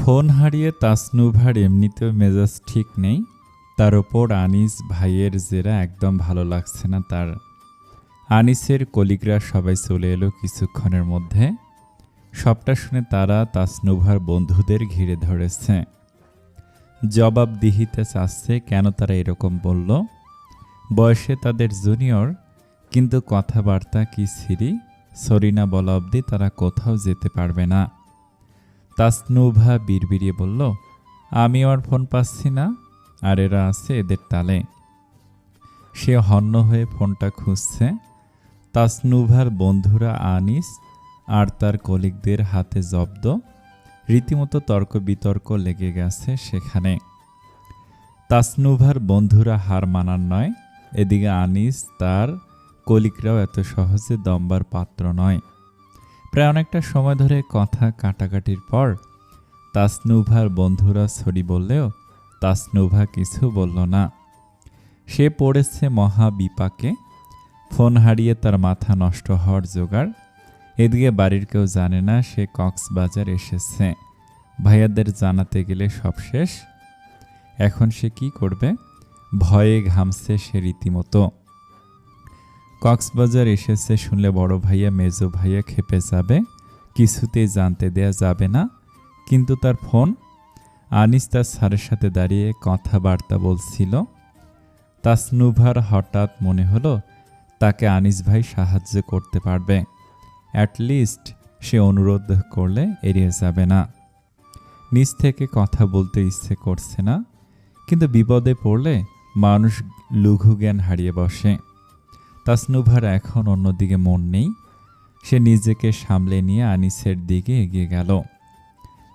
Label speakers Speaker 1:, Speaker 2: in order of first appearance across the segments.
Speaker 1: Phone হারিয়ে তাসনুভার এমনিতেও মেজাজ ঠিক নেই। তার ওপর আনিস ভাইয়ের জেরা একদম ভালো লাগছে না তার। আনিসের কলিগরা সবাই চলে এলো কিছুক্ষণের মধ্যে। সবটা শুনে তারা তাসনুভার বন্ধুদের ঘিরে ধরেছে। জবাব দিহিতে চাচ্ছে কেন তারা এরকম বলল। বয়সে তাদের জুনিয়র, কিন্তু কথাবার্তা কি সিরি সরিনা বলা অবধি তারা কোথাও যেতে পারবে না। তাসনুভা বিড়বিড়িয়ে বলল, আমি আমার ফোন পাচ্ছি না, আর এরা আছে এদের তালে। সে হন্য হয়ে ফোনটা খুঁজছে। তাসনুভার বন্ধুরা আনিস আর তার কলিগদের হাতে জব্দ। রীতিমতো তর্ক বিতর্ক লেগে গেছে সেখানে। তাসনুভার বন্ধুরা হার মানার নয়, এদিকে আনিস তার কলিগরাও এত সহজে দমবার পাত্র নয়। প্রায় অনেকটা সময় ধরে কথা কাটাকাটির পর তাসনুভার বন্ধুরা সরি বললেও তাসনুভা কিছু বলল না। সে পড়েছে মহা বিপাকে। ফোন হারিয়ে তার মাথা নষ্ট হওয়ার জোগাড়। এদিকে বাড়ির কেউ জানে না সে কক্সবাজার এসেছে। ভাইয়াদের জানাতে গেলে সব শেষ। এখন সে কি করবে? ভয়ে ঘামছে সে রীতিমতো। কক্সবাজার এসেছে শুনলে বড় ভাইয়া মেজো ভাইয়া খেপে যাবে, কিছুতেই জানতে দেয়া যাবে না। কিন্তু তার ফোন। আনিস তার স্যারের সাথে দাঁড়িয়ে কথাবার্তা বলছিল। তাসনুভার হঠাৎ মনে হলো তাকে আনিস ভাই সাহায্য করতে পারবে। অ্যাটলিস্ট সে অনুরোধ করলে এড়িয়ে যাবে না। নিজ থেকে কথা বলতে ইচ্ছে করছে না, কিন্তু বিপদে পড়লে মানুষ লঘু জ্ঞান হারিয়ে বসে। তাসনুভার এখন অন্যদিকে মন নেই। সে নিজেকে সামলে নিয়ে আনিসের দিকে এগিয়ে গেল।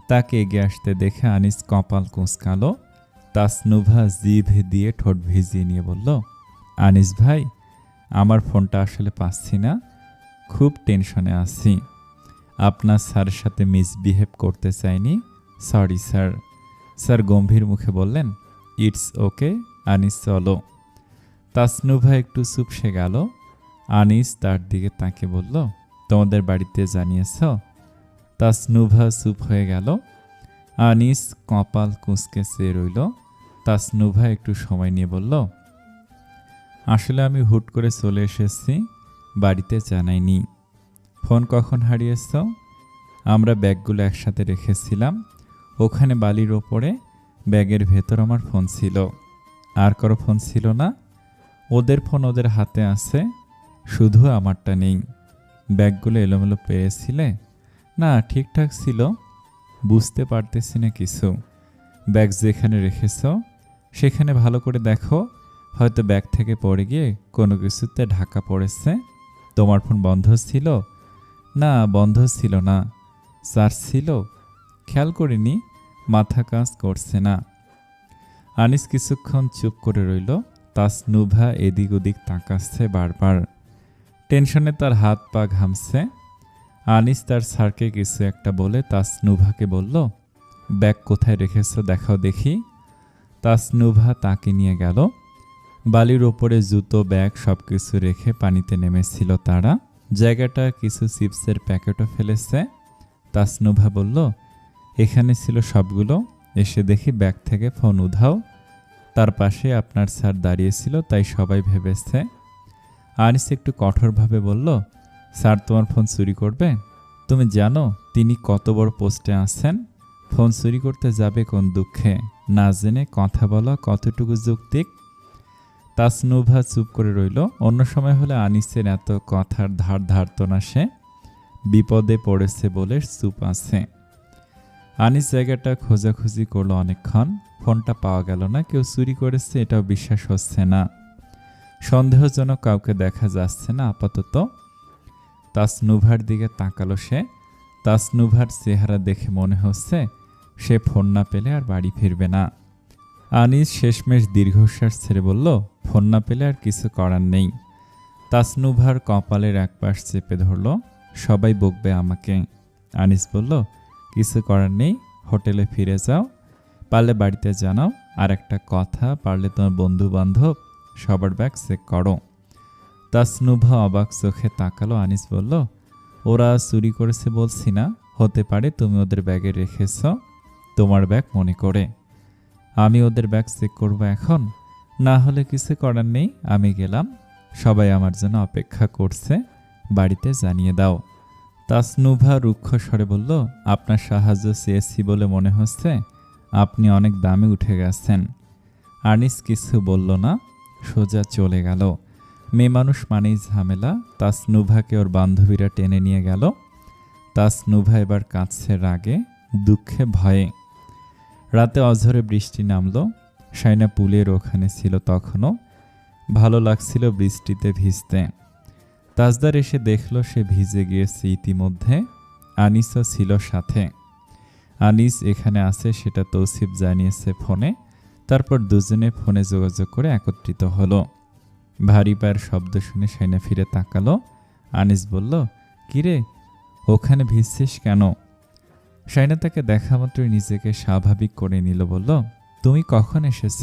Speaker 1: তাকে এগিয়ে আসতে দেখে আনিস কপাল কুঁচকালো। তাসনুভা জিভ দিয়ে ঠোঁট ভিজিয়ে নিয়ে বলল, আনিস ভাই, আমার ফোনটা আসলে পাচ্ছি না, খুব টেনশনে আছি। আপনার স্যারের সাথে মিসবিহেভ করতে চাইনি, সরি স্যার। স্যার গম্ভীর মুখে বললেন, ইটস ওকে আনিস, চলো। তাসনুভা একটু চুপসে গেল। আনিস তার দিকে তাকে বলল, তোমাদের বাড়িতে জানিয়েছ? তাসনুভা চুপ হয়ে গেল। আনিস কপাল কুঁচকে চেয়ে রইল। তাসনুভা একটু সময় নিয়ে বলল, আসলে আমি হুট করে চলে এসেছি, বাড়িতে জানাইনি। ফোন কখন হারিয়েছ? আমরা ব্যাগগুলো একসাথে রেখেছিলাম, ওখানে বালির ওপরে ব্যাগের ভেতর আমার ফোন ছিল। আর কারো ফোন ছিল না? ওদের ফোন ওদের হাতে আছে, শুধু আমারটা নেই। ব্যাগগুলো এলোমেলো পেয়েছিলে? না, ঠিকঠাক ছিল। বুঝতে পারতেছি না কিছু। ব্যাগ যেখানে রেখেছ সেখানে ভালো করে দেখো, হয়তো ব্যাগ থেকে পড়ে গিয়ে কোনো কিছুতে ঢাকা পড়েছে। তোমার ফোন বন্ধ ছিল? না, বন্ধ ছিল না। চার্জ ছিল? খেয়াল করিনি, মাথা কাজ করছে না। আনিস কিছুক্ষণ চুপ করে রইল। তাসনুভা এদিক ওদিক তাকাচ্ছে বারবার। টেনশনে তার হাত পা ঘামছে। আনিস তার স্যারকে কিছু একটা বলে তাসনুভাকে বলল, ব্যাগ কোথায় রেখেছ দেখাও দেখি। তাসনুভা তাকে নিয়ে গেল। বালির ওপরে জুতো ব্যাগ সবকিছু রেখে পানিতে নেমেছিল তারা। জায়গাটা কিছু চিপসের প্যাকেটও ফেলেছে। তাসনুভা বলল, এখানে ছিল সবগুলো, এসে দেখি ব্যাগ থেকে ফোন উধাও। তার পাশে আপনার স্যার দাঁড়িয়েছিল, তাই সবাই ভেবেছে। আনিস একটু কঠোরভাবে বলল, স্যার তোমার ফোন চুরি করবে? তুমি জানো তিনি কত বড় পোস্টে আছেন? ফোন চুরি করতে যাবে কোন দুঃখে? না জেনে কথা বলা কতটুকু যৌক্তিক? তাসনুভা চুপ করে রইল। অন্য সময় হলে আনিসের এত কথার ধার ধারতো না সে। বিপদে পড়েছে বলে চুপ আছে। আনিস জায়গাটা খোঁজাখুঁজি করলো অনেকক্ষণ। ফোনটা পাওয়া গেল না। কেউ চুরি করেছে এটাও বিশ্বাস হচ্ছে না। সন্দেহজনক কাউকে দেখা যাচ্ছে না আপাতত। তাসনুভার দিকে তাকালো সে। তাসনুভার চেহারা দেখে মনে হচ্ছে সে ফোন না পেলে আর বাড়ি ফিরবে না। আনিস শেষমেশ দীর্ঘশ্বাস ছেড়ে বলল, ফোন না পেলে আর কিছু করার নেই। তাসনুভার কপালের একপাশ চেপে ধরল, সবাই বকবে আমাকে। আনিস বলল, কিছু করার নেই, হোটেলে ফিরে যাও, পারলে বাড়িতে জানাও। আর একটা কথা, পারলে তোমার বন্ধু বান্ধব সবার ব্যাগ চেক করো। তাসনুভা অবাক চোখে তাকালো। আনিস বলল, ওরা চুরি করেছে বলছি না, হতে পারে তুমি ওদের ব্যাগে রেখেছ। তোমার ব্যাগ মনে করে। আমি ওদের ব্যাগ চেক করবো এখন, না হলে কিছু করার নেই, আমি গেলাম। সবাই আমার জন্য অপেক্ষা করছে, বাড়িতে জানিয়ে দাও। তাসনুভা রুক্ষ স্বরে বলল, আপনার সাহায্য চেয়েছি বলে মনে হচ্ছে আপনি অনেক দামে উঠে গেছেন। আনিস কিছু বলল না, সোজা চলে গেল। মেয়ে মানুষ মানেই ঝামেলা। তাসনুভাকে ওর বান্ধবীরা টেনে নিয়ে গেল। তাসনুভা এবার কাঁদছে রাগে, দুঃখে, ভয়ে। রাতে অঝরে বৃষ্টি নামলো। শাইনা পুলের ওখানে ছিল তখনও। ভালো লাগছিল বৃষ্টিতে ভিজতে। তাজদার এসে দেখল সে ভিজে গিয়েছে ইতিমধ্যে। আনিসও ছিল সাথে। আনিস এখানে আছে সেটা তৌসিফ জানিয়েছে ফোনে। তারপর দুজনে ফোনে যোগাযোগ করে একত্রিত হলো। ভারী পায়ের শব্দ শুনে শাইনা ফিরে তাকালো। আনিস বলল, কিরে, ওখানে ভিজছিস কেন? শাইনা তাকে দেখা মাত্রই নিজেকে স্বাভাবিক করে নিল। বলল, তুমি কখন এসেছ?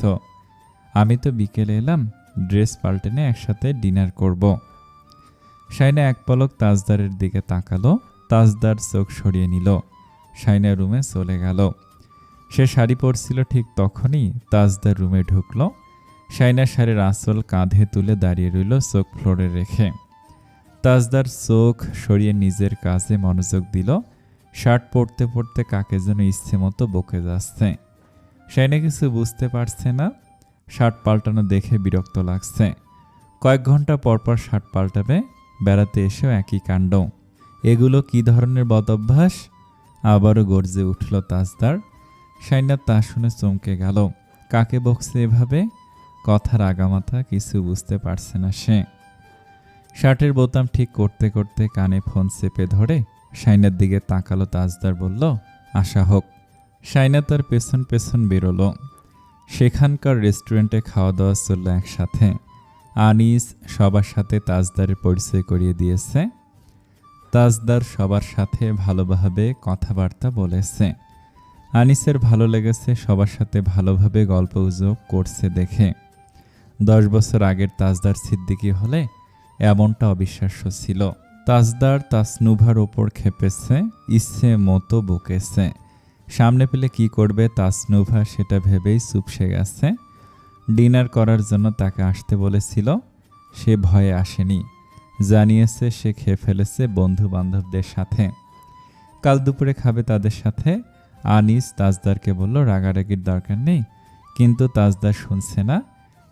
Speaker 1: আমি তো বিকেলে এলাম, ড্রেস পাল্টে নিয়ে একসাথে ডিনার করব। শাইনা এক পলক তাজদারের দিকে তাকালো। তাজদার চোখ সরিয়ে নিল। শাইনা রুমে চলে গেল। সে শাড়ি পরছিল, ঠিক তখনই তাজদার রুমে ঢুকলো। শাইনা শাড়ির আঁচল কাঁধে তুলে দাঁড়িয়ে রইল, চোখ ফ্লোরে রেখে। তাজদার চোখ সরিয়ে নিজের কাজে মনোযোগ দিল। শার্ট পরতে পরতে কাকে যেন ইচ্ছে মতো বকে যাচ্ছে। শাইনা কিছু বুঝতে পারছে না। শার্ট পাল্টানো দেখে বিরক্ত লাগছে। কয়েক ঘন্টা পরপর শার্ট পাল্টাবে, বেড়াতে এসেও একই কাণ্ড। এগুলো কি ধরনের বদঅভ্যাস? আবারও গর্জে উঠল তাজদার। শাইনা তা শুনে চমকে গেল। কাকে বকছে এভাবে? কথার আগামাথা কিছু বুঝতে পারছে না সে। শার্টের বোতাম ঠিক করতে করতে কানে ফোন চেপে ধরে শাইনার দিকে তাকালো। তাজদার বলল, আশা হোক। শাইনা তার পেছন পেছন বেরোলো। সেখানকার রেস্টুরেন্টে খাওয়া দাওয়া চলল একসাথে। আনিস সবার সাথে তাজদারের পরিচয় করিয়ে দিয়েছে। তাজদার সবার সাথে ভালোভাবে কথাবার্তা বলেছে। আনিসের ভালো লেগেছে সবার সাথে ভালোভাবে গল্প গুজব করছে দেখে। 10 বছর আগের তাজদার সিদ্দিকী হলে এমনটা অবিশ্বাস্য ছিল। তাজদার তাসনুভার ওপর খেপেছে, ইচ্ছে মতো বকেছে। সামনে পেলে কি করবে তাসনুভা সেটা ভেবেই চুপসে গেছে। ডিনার করার জন্য তাকে আসতে বলেছিল, সে ভয়ে আসেনি। জানিয়েছে সে খেয়ে ফেলেছে বন্ধু বান্ধবদের সাথে। কাল দুপুরে খাবে তাদের সাথে। আনিস তাজদারকে বলল, রাগারাগির দরকার নেই, কিন্তু তাজদার শুনছে না।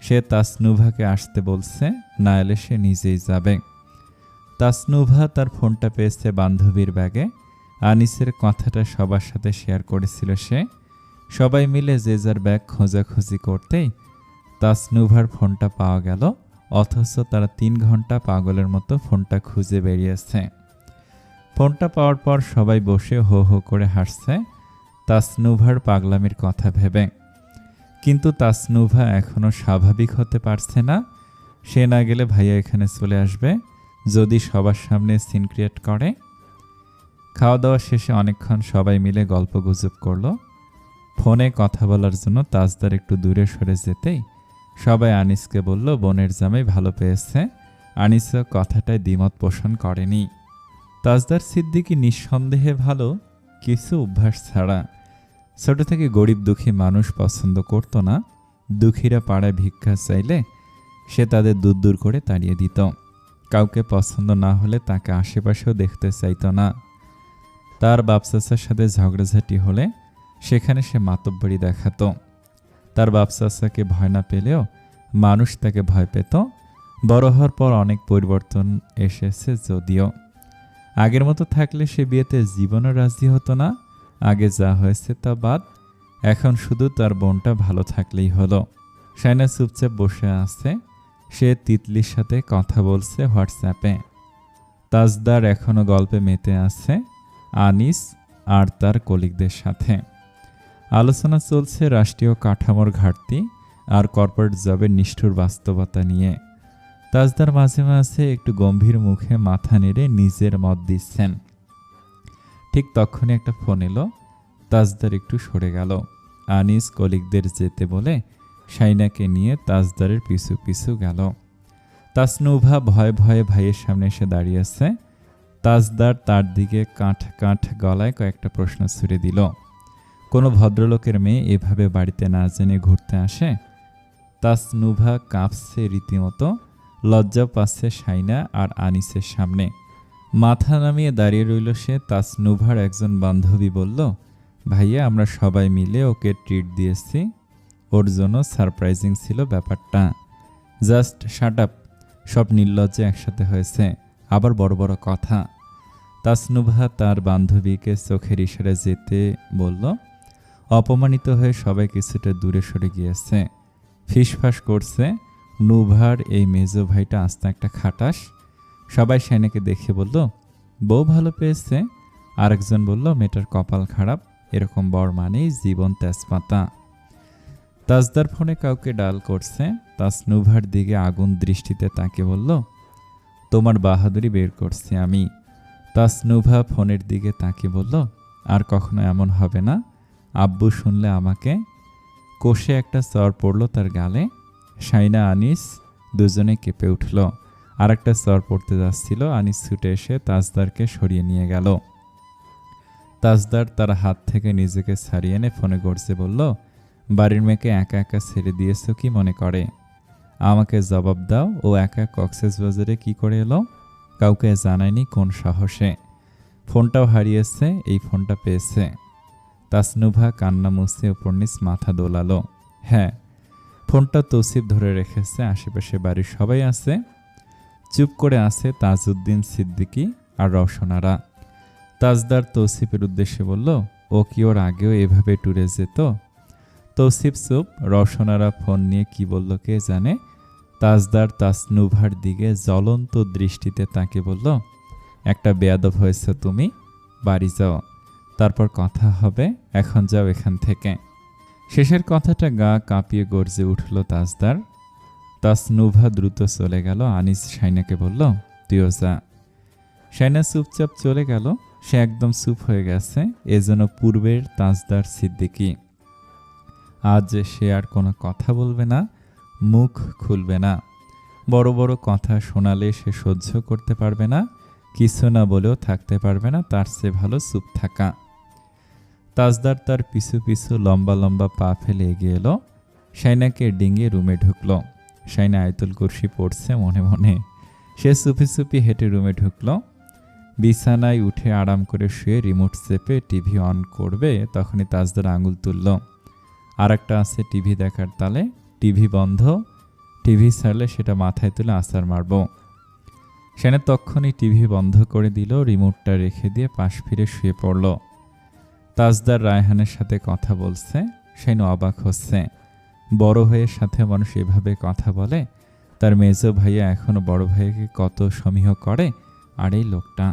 Speaker 1: সে তাসনুভাকে আসতে বলছে, না এলে সে নিজেই যাবে। তাসনুভা তার ফোনটা পেয়েছে বান্ধবীর ব্যাগে। আনিসের কথাটা সবার সাথে শেয়ার করেছিল সে। সবাই মিলে যে যার ব্যাগ খোঁজাখুঁজি করতেই তাসনুভার ফোনটা পাওয়া গেল। অথচ তারা 3 ঘন্টা পাগলের মতো ফোনটা খুঁজে বেরিয়েছে। ফোনটা পাওয়ার পর সবাই বসে হো হো করে হাসছে তাসনুভার পাগলামির কথা ভেবে। কিন্তু তাসনুভা এখনো স্বাভাবিক হতে পারছে না। সে না গেলে ভাইয়া এখানে চলে আসবে যদি সবার সামনে সিন ক্রিয়েট করে। খাওয়া দাওয়া শেষে অনেকক্ষণ সবাই মিলে গল্প গুজব করলো। ফোনে কথা বলার জন্য তাজদার একটু দূরে সরে যেতেই সবাই আনিসকে বলল, বোনের জামাই ভালো পেয়েছে। আনিসও কথাটায় দ্বিমত পোষণ করেনি। তাজদার সিদ্দিকী নিঃসন্দেহে ভালো, কিছু অভ্যাস ছাড়া। ছোট থেকে গরিব দুঃখী মানুষ পছন্দ করত না। দুঃখীরা পাড়ায় ভিক্ষা চাইলে সে তাদের দূর দূর করে তাড়িয়ে দিত। কাউকে পছন্দ না হলে তাকে আশেপাশেও দেখতে চাইত না। তার বাপ চাচার সাথে ঝগড়াঝাটি হলে সেখানে সে মাতব্বরি দেখাতো। তার বাপ চাচাকে ভয় না পেলেও মানুষ তাকে ভয় পেত। বড় হওয়ার পর অনেক পরিবর্তন এসেছে যদিও। আগের মতো থাকলে সে বিয়েতে জীবনও রাজি হতো না। আগে যা হয়েছে তা বাদ, এখন শুধু তার বোনটা ভালো থাকলেই হলো। শাইনা চুপচাপ বসে আছে। সে তিতলির সাথে কথা বলছে হোয়াটসঅ্যাপে। তাজদার এখনো গল্পে মেতে আছে আনিস আর তার কলিগদের সাথে। আলোচনা চলছে রাষ্ট্রীয় কাঠামোর ঘাটতি আর কর্পোরেট জবের নিষ্ঠুর বাস্তবতা নিয়ে। তাজদার মাঝে মাঝে একটু গম্ভীর মুখে মাথা নেড়ে নিজের মত দিচ্ছেন। ঠিক তখনই একটা ফোন এলো। তাজদার একটু সরে গেল। আনিস কলিগদের যেতে বলে শাইনাকে নিয়ে তাজদারের পিছু পিছু গেল। তাসনুভা ভয়ে ভয়ে ভাইয়ের সামনে এসে দাঁড়িয়েছে। তাজদার তার দিকে কাঠ কাঠ গলায় কয়েকটা প্রশ্ন ছুড়ে দিল। কোনো ভদ্রলোকের মেয়ে এভাবে বাড়িতে না জেনে ঘুরতে আসে? তাসনুভা কাঁপছে রীতিমতো, লজ্জা পাচ্ছে শাইনা আর আনিসের সামনে। মাথা নামিয়ে দাঁড়িয়ে রইল সে। তাসনুভার একজন বান্ধবী বলল, ভাইয়া আমরা সবাই মিলে ওকে ট্রিট দিয়েছি, ওর জন্য সারপ্রাইজিং ছিল ব্যাপারটা। জাস্ট শাট আপ, সব নির্লজ্জে একসাথে হয়েছে, আবার বড় বড় কথা। তাসনুভা তার বান্ধবীকে চোখের ইশারা যেতে বলল। অপমানিত হয়ে সবাই কিছুটা দূরে সরে গিয়েছে। ফিসফাস করছে, নুভার এই মেজো ভাইটা আস্তে একটা খাটাস। সবাই শাইনাকে দেখে বলল, বউ ভালো পেয়েছে। আরেকজন বলল, মেয়েটার কপাল খারাপ, এরকম বর মানেই জীবন তেজপাতা। তাজদার ফোনে কাউকে ডাল করছে। তাসনুভার দিকে আগুন দৃষ্টিতে তাকে বলল, তোমার বাহাদুরি বের করছি আমি। তাসনুভা ফোনের দিকে তাকে বলল, আর কখনো এমন হবে না, আব্বু শুনলে আমাকে। কষে একটা চর পড়ল তার গালে। শাইনা আনিস দুজনে কেঁপে উঠল। আর একটা চর পড়তে যাচ্ছিল, আনিস ছুটে এসে তাজদারকে সরিয়ে নিয়ে গেল। তাজদার তার হাত থেকে নিজেকে ছাড়িয়ে এনে ফোনে গড়ছে বলল, বাড়ির মেয়েকে একা একা ছেড়ে দিয়েছ কি মনে করে? আমাকে জবাব দাও, ও একা কক্সবাজারে কি করে এলো? কাউকে জানায়নি কোন সাহসে? ফোনটাও হারিয়েছে, এই ফোনটা পেয়েছে। তাসনুভা কান্না মুছে উপর নিচ মাথা দোলালো। হ্যাঁ, ফোনটা তৌসিফ ধরে রেখেছে, আশেপাশে বাড়ির সবাই আছে। চুপ করে আছে তাজউদ্দিন সিদ্দিকী আর রওশনারা। তাজদার তৌসিফের উদ্দেশ্যে বলল, ও কি ওর আগেও এভাবে ট্যুরে যেত? তৌসিফ চুপ। রওশনারা ফোন নিয়ে কি বলল কে জানে। তাজদার তাসনুভার দিকে জ্বলন্ত দৃষ্টিতে তাকে বলল, একটা বেয়াদব হয়েছ তুমি, বাড়ি যাও, তারপর কথা হবে, এখন যাও এখান থেকে। শেষের কথাটা গা কাঁপিয়ে গর্জে উঠল তাজদার। তাসনুভা দ্রুত চলে গেল। আনিস শাইনাকে বলল, তুইও যা। শাইনা চুপচাপ চলে গেল। সে একদম চুপ হয়ে গেছে, এজন্য পূর্বের তাজদার সিদ্দিকী। আজ সে আর কোনো কথা বলবে না, মুখ খুলবে না। বড় বড় কথা শোনালে সে সহ্য করতে পারবে না, কিছু না বলেও থাকতে পারবে না, তার চেয়ে ভালো চুপ থাকা। তাজদার তার পিছু পিছু লম্বা লম্বা পা ফেলে এগিয়ে এলো। শাইনাকে ডিঙিয়ে রুমে ঢুকল। শাইনা আয়তুল কুরসি পড়ছে মনে মনে। সে চুপি চুপি হেঁটে রুমে ঢুকল। বিছানায় উঠে আরাম করে শুয়ে রিমোট চেপে টিভি অন করবে, তখনই তাজদার আঙুল তুলল। আর একটা আছে টিভি দেখার তালে, টিভি বন্ধ, টিভি ছাড়লে সেটা মাথায় তুলে আছাড় মারব। শাইনা তখনই টিভি বন্ধ করে দিল, রিমোটটা রেখে দিয়ে পাশ ফিরে শুয়ে পড়ল। তাজদার রায়হানের সাথে কথা বলছে। শাইনা অবাক হচ্ছে, বড় ভাইয়ের সাথে মানুষ এভাবে কথা বলে? তার মেজো ভাইয়া এখনো বড় ভাইকে কত সমীহ করে, আর এই লোকটা।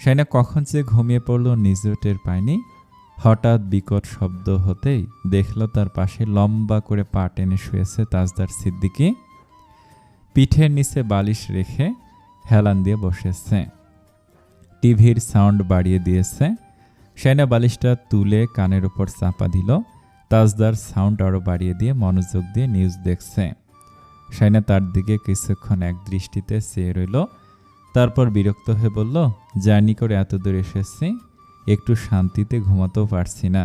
Speaker 1: শাইনা কখন যে ঘুমিয়ে পড়ল নিজেও টের পায়নি। হঠাৎ বিকট শব্দ হতেই দেখল তার পাশে লম্বা করে পা টেনে শুয়েছে তাজদার সিদ্দিকী। পিঠের নিচে বালিশ রেখে হেলান দিয়ে বসেছে। টিভির সাউন্ড বাড়িয়ে দিয়েছে। শাইনা বালিশটা তুলে কানের উপর চাপা দিল। তাজদার সাউন্ড আরও বাড়িয়ে দিয়ে মনোযোগ দিয়ে নিউজ দেখছে। শাইনা তার দিকে কিছুক্ষণ এক দৃষ্টিতে চেয়ে রইল। তারপর বিরক্ত হয়ে বলল, জার্নি করে এত দূর এসেছি, একটু শান্তিতে ঘুমাতেও পারছি না।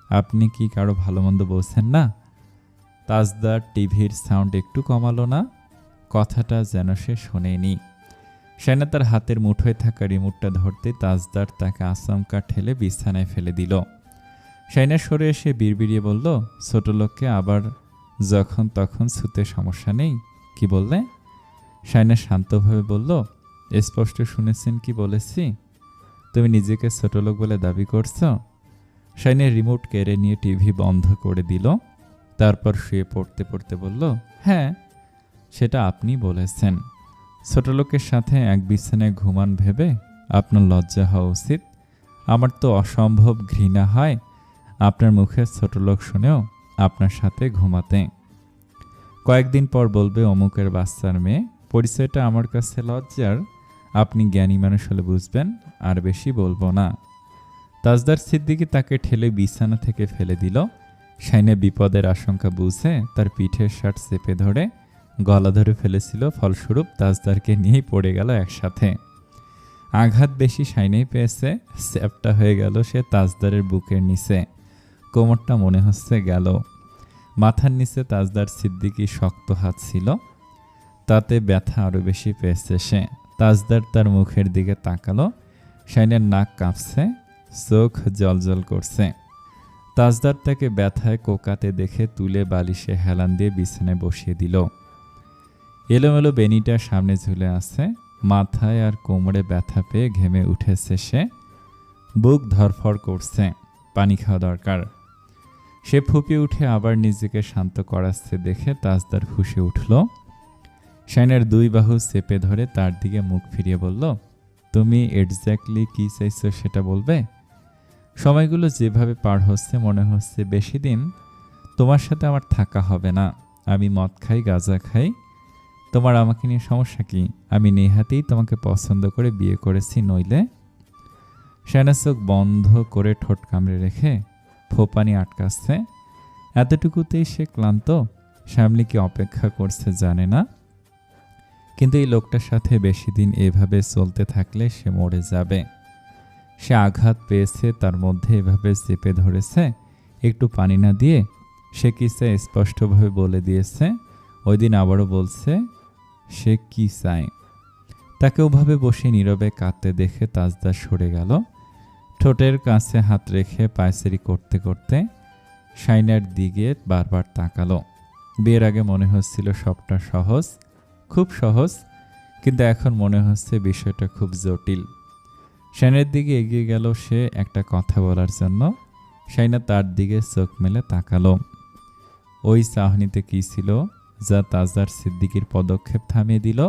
Speaker 1: আপনি কি কারো ভালো মন্দ বলছেন না? তাজদার টিভির সাউন্ড একটু কমালো না, কথাটা যেন সে শোনেনি। শাইনা তার হাতের মুঠোয় থাকা রিমোটটা ধরতে তাজদার তাকে আচমকা ঠেলে বিছানায় ফেলে দিল। শাইনা সরে এসে বিড়বিড়িয়ে বলল, ছোট লোককে আবার যখন তখন ছুতে সমস্যা নেই, কি বললে? শাইনা শান্তভাবে বলল, স্পষ্ট শুনেছেন কি বলেছি? তুমি নিজেকে ছোট লোক বলে দাবি করছ? শাইনা রিমোট কেড়ে নিয়ে টিভি বন্ধ করে দিল। তারপর শুয়ে পড়তে পড়তে বলল, হ্যাঁ, সেটা আপনি বলেছেন। ছোট লোকের সাথে এক বিছানায় ঘুমান ভেবে আপনার লজ্জা হওয়া উচিত। আমার তো অসম্ভব ঘৃণা হয় আপনার মুখে ছোট লোক শুনেও আপনার সাথে ঘুমাতে। কয়েকদিন পর বলবে অমুকের বাচ্চার মেয়ে। পরিচয়টা আমার কাছে লজ্জার, আপনি জ্ঞানী মানুষ হলে বুঝবেন, আর বেশি বলবো না। তাজদার সিদ্দিকী তাকে ঠেলে বিছানা থেকে ফেলে দিল। শাইনা বিপদের আশঙ্কা বুঝে তার পিঠের শার্ট চেপে ধরে গলা ধরে ফেলেছিল, ফলস্বরূপ তাজদারকে নিয়েই পড়ে গেল একসাথে। আঘাত বেশি শাইনাই পেয়েছে, চ্যাপটা হয়ে গেল সে তাজদারের বুকের নিচে। কোমরটা মনে হচ্ছে গেল। মাথার নিচে তাজদার সিদ্দিকী শক্ত হাত ছিল, তাতে ব্যথা আরো বেশি পেয়েছে সে। তাজদার তার মুখের দিকে তাকালো। শাইনের নাক কাঁপছে, চোখ জলজল করছে। তাজদার তাকে ব্যথায় কোকাতে দেখে তুলে বালিশে হেলান দিয়ে বিছানায় বসিয়ে দিল। এলোমেলো বেনিটা সামনে ঝুলে আছে, মাথায় আর কোমরে ব্যথা পেয়ে ঘেমে উঠেছে সে। বুক ধরফড় করছে, পানি খাওয়া দরকার। সে ফুপিয়ে উঠে আবার নিজেকে শান্ত করাচ্ছে দেখে তাজদার ফুঁসে উঠল। শাইনের দুই বাহু চেপে ধরে তার দিকে মুখ ফিরিয়ে বলল, তুমি এক্স্যাক্টলি কি চাইছো সেটা বলবে? সময়গুলো যেভাবে পার হচ্ছে মনে হচ্ছে বেশি দিন তোমার সাথে আমার থাকা হবে না। আমি মদ খাই, গাঁজা খাই, তোমার আমাকে নিয়ে সমস্যা কি? আমি নেহাতেই তোমাকে পছন্দ করে বিয়ে করেছি, নইলে? শায়না চোখ বন্ধ করে ঠোঁট কামড়ে রেখে ফোপানি আটকাচ্ছে। এতটুকুতেই সে ক্লান্ত। শ্যামলী কি অপেক্ষা করছে জানে না, কিন্তু এই লোকটার সাথে বেশি দিন এভাবে চলতে থাকলে সে মরে যাবে। সে আঘাত পেয়েছে, তার মধ্যে এভাবে চেপে ধরেছে। একটু পানি না দিয়ে সে কি চায় স্পষ্টভাবে বলে দিয়েছে। ওই দিন আবারও বলছে সে কি চায়। তাকে ওভাবে বসে নীরবে কাঁদতে দেখে তাজদার সরে গেল। ঠোঁটের কাছে হাত রেখে পায়চারি করতে করতে শাইনার দিকে বারবার তাকালো। বিয়ের আগে মনে হচ্ছিল সবটা সহজ, খুব সহজ, কিন্তু এখন মনে হচ্ছে বিষয়টা খুব জটিল। শাইনার দিকে এগিয়ে গেল সে একটা কথা বলার জন্য। শাইনা তার দিকে চোখ মেলে তাকালো। ওই চাহনিতে কি ছিল যা তাজদার সিদ্দিকীর পদক্ষেপ থামিয়ে দিল?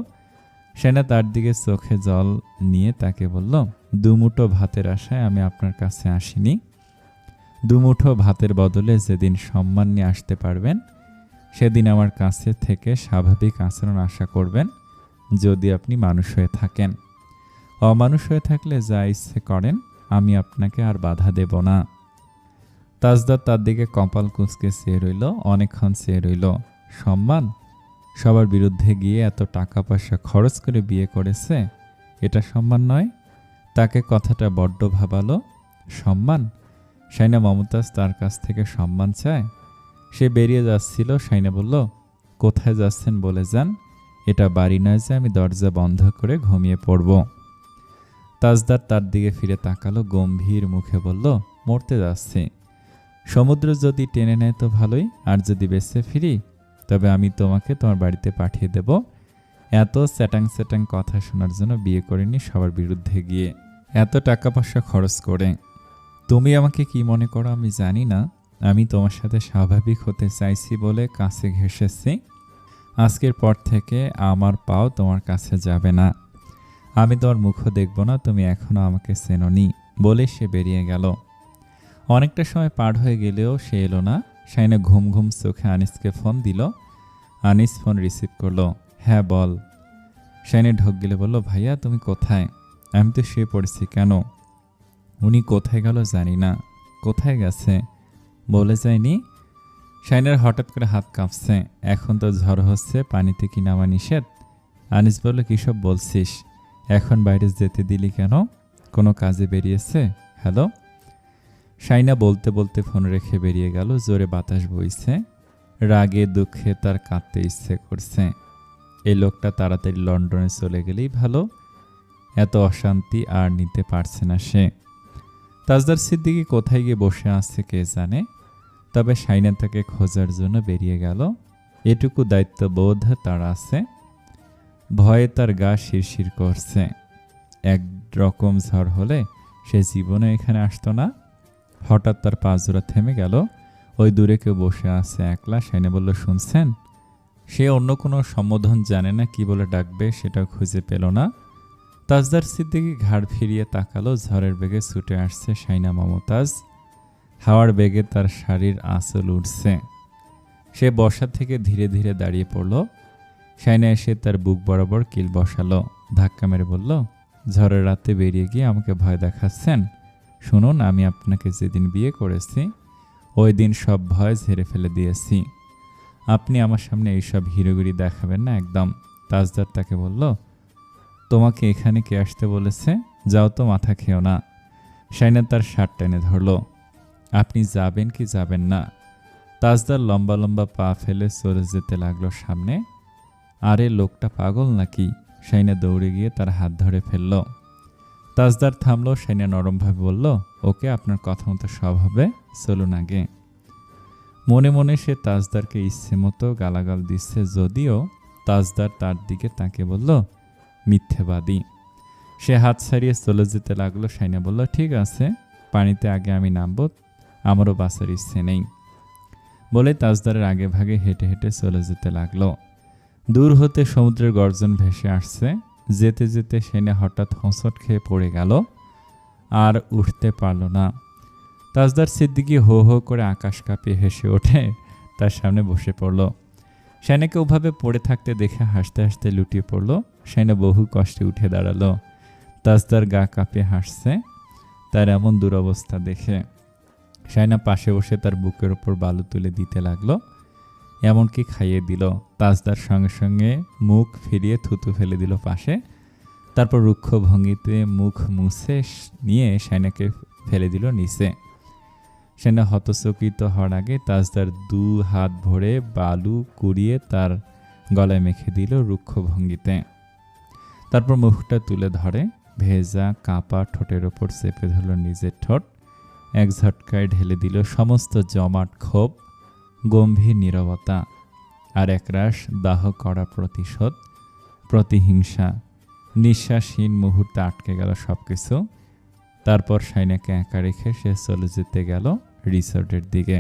Speaker 1: শাইনা তার দিকে চোখে জল নিয়ে তাকে বলল, দুমুঠো ভাতের আশায় আমি আপনার কাছে আসিনি। দুমুঠো ভাতের বদলে যেদিন সম্মান নিয়ে আসতে পারবেন সেদিন আমার কাছে থেকে স্বাভাবিক আচরণ আশা করবেন, যদি আপনি মানুষ হয়ে থাকেন। অমানুষ হয়ে থাকলে যা ইচ্ছে করেন, আমি আপনাকে আর বাধা দেব না। তাজদার তার দিকে কপাল কুঁচকে চেয়ে রইল, অনেকক্ষণ চেয়ে রইল। সম্মান? সবার বিরুদ্ধে গিয়ে এত টাকা পয়সা খরচ করে বিয়ে করেছে, এটা সম্মান নয়? তাকে কথাটা বড্ড ভাবালো। সম্মান? শাইনা মমতাজ তার কাছ থেকে সম্মান চায়? সে বেরিয়ে যাচ্ছিল। শাইনা বলল, কোথায় যাচ্ছেন বলে যান, এটা বাড়ি নয় যে আমি দরজা বন্ধ করে ঘুমিয়ে পড়ব। তাজদার তার দিকে ফিরে তাকালো, গম্ভীর মুখে বলল, মরতে যাচ্ছি। সমুদ্র যদি টেনে নেয় তো ভালোই, আর যদি বেঁচে ফিরি তবে আমি তোমাকে তোমার বাড়িতে পাঠিয়ে দেব। এত স্যাটাং স্যাটাং কথা শোনার জন্য বিয়ে করিনি সবার বিরুদ্ধে গিয়ে, এত টাকা পয়সা খরচ করে। তুমি আমাকে কি মনে করো আমি জানি না। আমি তোমার সাথে স্বাভাবিক হতে চাইছি বলে কাছে ঘেঁষেছি। আজকের পর থেকে আমার পাও তোমার কাছে যাবে না, আমি তোমার মুখও দেখব না, তুমি এখনো আমাকে চেনোনি। বলে সে বেরিয়ে গেল। অনেকটা সময় পার হয়ে গেলেও সে এলো না। শাইনা ঘুম ঘুম চোখে আনিসকে ফোন দিল। আনিস ফোন রিসিভ করলো। হ্যাঁ বল। শাইনা ঢোক গেলে বলল, ভাইয়া তুমি কোথায়? আমি তো শুয়ে পড়েছি। কেন? উনি কোথায় গেল জানি না। কোথায় গেছে বলে যায়নি? শাইনার হঠাৎ করে হাত কাঁপছে। এখন তো ঝড় হচ্ছে, পানিতে কি নামা নিষেধ? আনিস বলল, কিসব বলছিস? এখন বাইরে যেতে দিলি কেন? কোনো কাজে বেরিয়েছে? হ্যালো? শাইনা বলতে বলতে ফোন রেখে বেরিয়ে গেল। জোরে বাতাস বইছে। রাগে দুঃখে তার কাঁদতে ইচ্ছে করছে। এই লোকটা তাড়াতাড়ি লন্ডনে চলে গেলেই ভালো। এত অশান্তি আর নিতে পারছে না সে। তাজদার সিদ্দিকী কোথায় গিয়ে বসে আছে কে জানে। তবে শাইনা তাকে খোঁজার জন্য বেরিয়ে গেল। এটুকু দায়িত্ববোধ তার আছে। ভয়ে তার গা শিরশির করছে। একরকম ঝড় হলে সে জীবনে এখানে আসতো না। হঠাৎ তার পা জোড়া থেমে গেল। ওই দূরে কেউ বসে আছে একলা। শাইনা বলল, শুনছেন? সে অন্য কোনো সম্বোধন জানে না, কি বলে ডাকবে সেটাও খুঁজে পেল না। তাজদার সিদ্দিকী ঘাড় ফিরিয়ে তাকালো। ঝড়ের বেগে ছুটে আসছে শাইনা মমতাজ। হাওয়ার বেগে তার শাড়ির আঁচল উঠছে। সে বসা থেকে ধীরে ধীরে দাঁড়িয়ে পড়ল। শাইনা এসে তার বুক বরাবর কিল বসালো। ধাক্কা মেরে বলল, ঝড়ের রাতে বেরিয়ে গিয়ে আমাকে ভয় দেখাচ্ছেন? শুনুন, আমি আপনাকে যেদিন বিয়ে করেছি ওই দিন সব ভয় ঝেড়ে ফেলে দিয়েছি। আপনি আমার সামনে এইসব হিরোগিরি দেখাবেন না একদম। তাজদার তাকে বলল, তোমাকে এখানে কে আসতে বলেছে? যাও তো, মাথা খেও না। শাইনা তার শার্ট টেনে ধরল। আপনি যাবেন কি যাবেন না? তাজদার লম্বা লম্বা পা ফেলে চলে যেতে লাগলো সামনে। আরে লোকটা পাগল নাকি? শাইনা দৌড়ে গিয়ে তার হাত ধরে ফেলল। তাজদার থামলো। শাইনা নরমভাবে বলল, ওকে, আপনার কথা মতো সব হবে, চলুন আগে। মনে মনে সে তাজদারকে ইচ্ছে মতো গালাগাল দিচ্ছে, যদিও তাজদার তার দিকে তাকে বলল, মিথ্যেবাদী। সে হাত ছাড়িয়ে চলে যেতে লাগলো। শাইনা বলল, ঠিক আছে, পানিতে আগে আমি নামবো, আমারও বাঁচার ইচ্ছে নেই বলে তাজদারের আগে ভাগে হেঁটে হেঁটে চলে যেতে লাগলো। দূর হতে সমুদ্রের গর্জন ভেসে আসছে। যেতে যেতে শাইনা হঠাৎ হোঁচট খেয়ে পড়ে গেল, আর উঠতে পারল না। তাজদার সিদ্দিকী হো হো করে আকাশ কাঁপিয়ে হেসে ওঠে তার সামনে বসে পড়ল। শাইনাকে ওভাবে পড়ে থাকতে দেখে হাসতে হাসতে লুটিয়ে পড়ল। শাইনা বহু কষ্টে উঠে দাঁড়ালো। তাজদার গা কাঁপিয়ে হাসছে তার এমন দুরবস্থা দেখে। শাইনা পাশে বসে তার বুকের ওপর বালু তুলে দিতে লাগলো, এমনকি খাইয়ে দিল। তাজদার সঙ্গে সঙ্গে মুখ ফিরিয়ে থুতু ফেলে দিল পাশে। তারপর রুক্ষ ভঙ্গিতে মুখ মুছে নিয়ে শাইনাকে ফেলে দিল নিচে। শাইনা হতচকিত হওয়ার আগে তাজদার 2 হাত ভরে বালু কুড়িয়ে তার গলায় মেখে দিল রুক্ষ ভঙ্গিতে। তারপর মুখটা তুলে ধরে ভেজা কাঁপা ঠোঁটের ওপর চেপে ধরল নিজের ঠোঁট। এক ঝটকায় ঢেলে দিল সমস্ত জমাট ক্ষোভ, গম্ভীর নীরবতা, আর একরাশ দাহ করা প্রতিশোধ, প্রতিহিংসা। নিঃশ্বাসহীন মুহূর্তে আটকে গেল সবকিছু। তারপর শাইনাকে একা রেখে সে চলে যেতে গেল রিসোর্টের দিকে।